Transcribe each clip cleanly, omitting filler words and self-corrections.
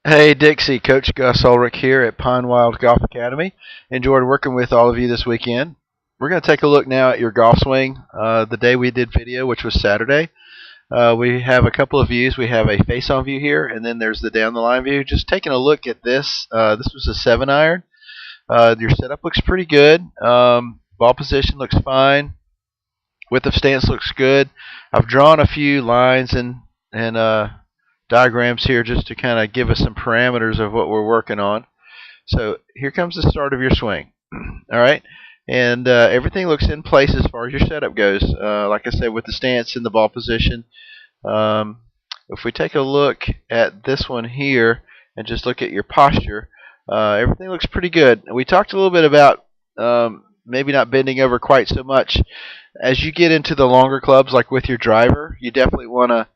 Hey Dixie, Coach Gus Ulrich here at Pine Wild Golf Academy. Enjoyed working with all of you this weekend. We're going to take a look now at your golf swing. The day we did video, which was Saturday, we have a couple of views. We have a face-on view here, and then there's the down-the-line view. Just taking a look at this. This was a 7-iron. Your setup looks pretty good. Ball position looks fine. Width of stance looks good. I've drawn a few lines and diagrams here just to kind of give us some parameters of what we're working on. So here comes the start of your swing. All right, and everything looks in place as far as your setup goes. Like I said, with the stance and the ball position. If we take a look at this one here and just look at your posture, everything looks pretty good. We talked a little bit about maybe not bending over quite so much. As you get into the longer clubs, like with your driver, you definitely want to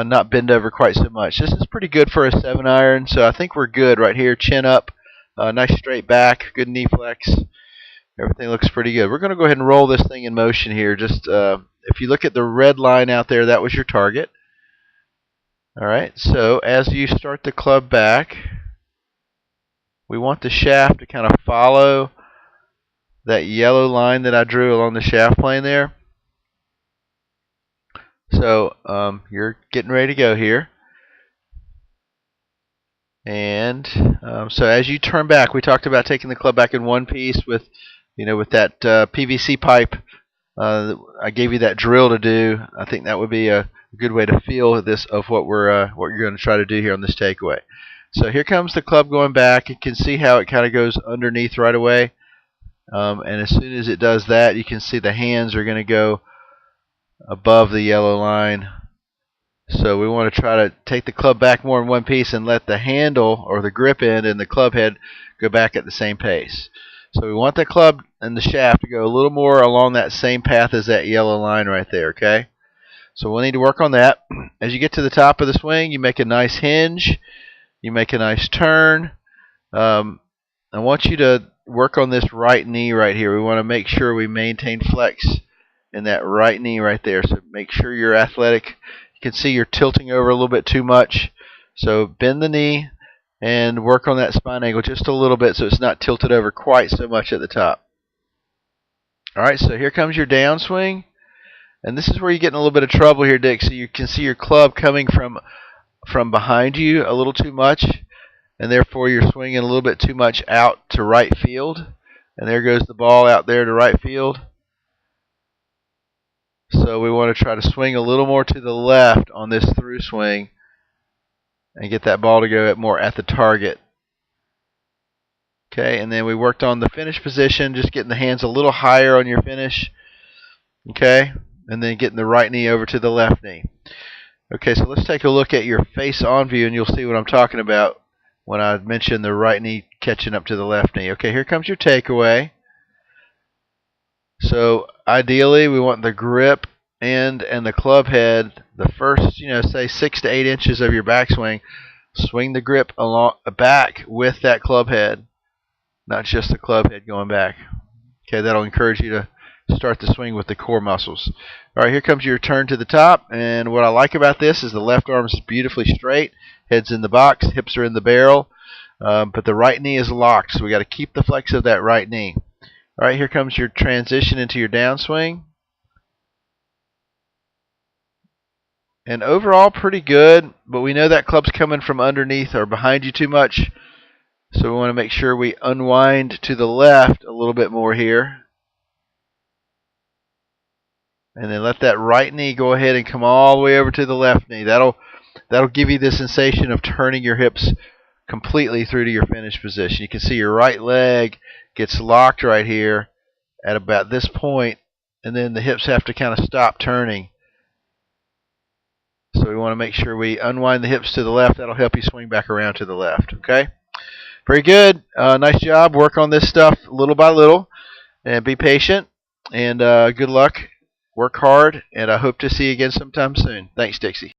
not bend over quite so much. This is pretty good for a 7-iron, so I think we're good right here. Chin up, nice straight back, good knee flex. Everything looks pretty good. We're going to go ahead and roll this thing in motion here. Just if you look at the red line out there, that was your target. All right, so as you start the club back, we want the shaft to kind of follow that yellow line that I drew along the shaft plane there. So you're getting ready to go here. And so as you turn back, we talked about taking the club back in one piece with, with that PVC pipe. I gave you that drill to do. I think that would be a good way to feel this of what you're going to try to do here on this takeaway. So here comes the club going back. You can see how it kind of goes underneath right away. And as soon as it does that, you can see the hands are going to go above the yellow line. So we want to try to take the club back more in one piece and let the handle or the grip end and the club head go back at the same pace. So we want the club and the shaft to go a little more along that same path as that yellow line right there, okay? So we'll need to work on that. As you get to the top of the swing, you make a nice hinge. You make a nice turn. I want you to work on this right knee right here. We want to make sure we maintain flex in that right knee right there. So make sure you're athletic. You can see you're tilting over a little bit too much. So bend the knee and work on that spine angle just a little bit so it's not tilted over quite so much at the top. All right, so here comes your downswing. And this is where you get in a little bit of trouble here, Dixie. You can see your club coming from behind you a little too much, and therefore you're swinging a little bit too much out to right field. And there goes the ball out there to right field. So we want to try to swing a little more to the left on this through swing and get that ball to go more at the target. Okay, and then we worked on the finish position, just getting the hands a little higher on your finish. Okay, and then getting the right knee over to the left knee. Okay, so let's take a look at your face-on view, and you'll see what I'm talking about when I mentioned the right knee catching up to the left knee. Okay, here comes your takeaway. So ideally, we want the grip end and the club head, the first, say 6 to 8 inches of your backswing. Swing the grip along back with that club head, not just the club head going back. Okay, that'll encourage you to start the swing with the core muscles. All right, here comes your turn to the top, and what I like about this is the left arm is beautifully straight, head's in the box, hips are in the barrel, but the right knee is locked, so we got to keep the flex of that right knee. All right, here comes your transition into your downswing. And overall, pretty good, but we know that club's coming from underneath or behind you too much, so we want to make sure we unwind to the left a little bit more here. And then let that right knee go ahead and come all the way over to the left knee. That'll give you the sensation of turning your hips completely through to your finish position. You can see your right leg gets locked right here at about this point, and then the hips have to kind of stop turning. So we want to make sure we unwind the hips to the left. That'll help you swing back around to the left. Okay? Very good. Nice job. Work on this stuff little by little, and be patient, and good luck. Work hard, and I hope to see you again sometime soon. Thanks, Dixie.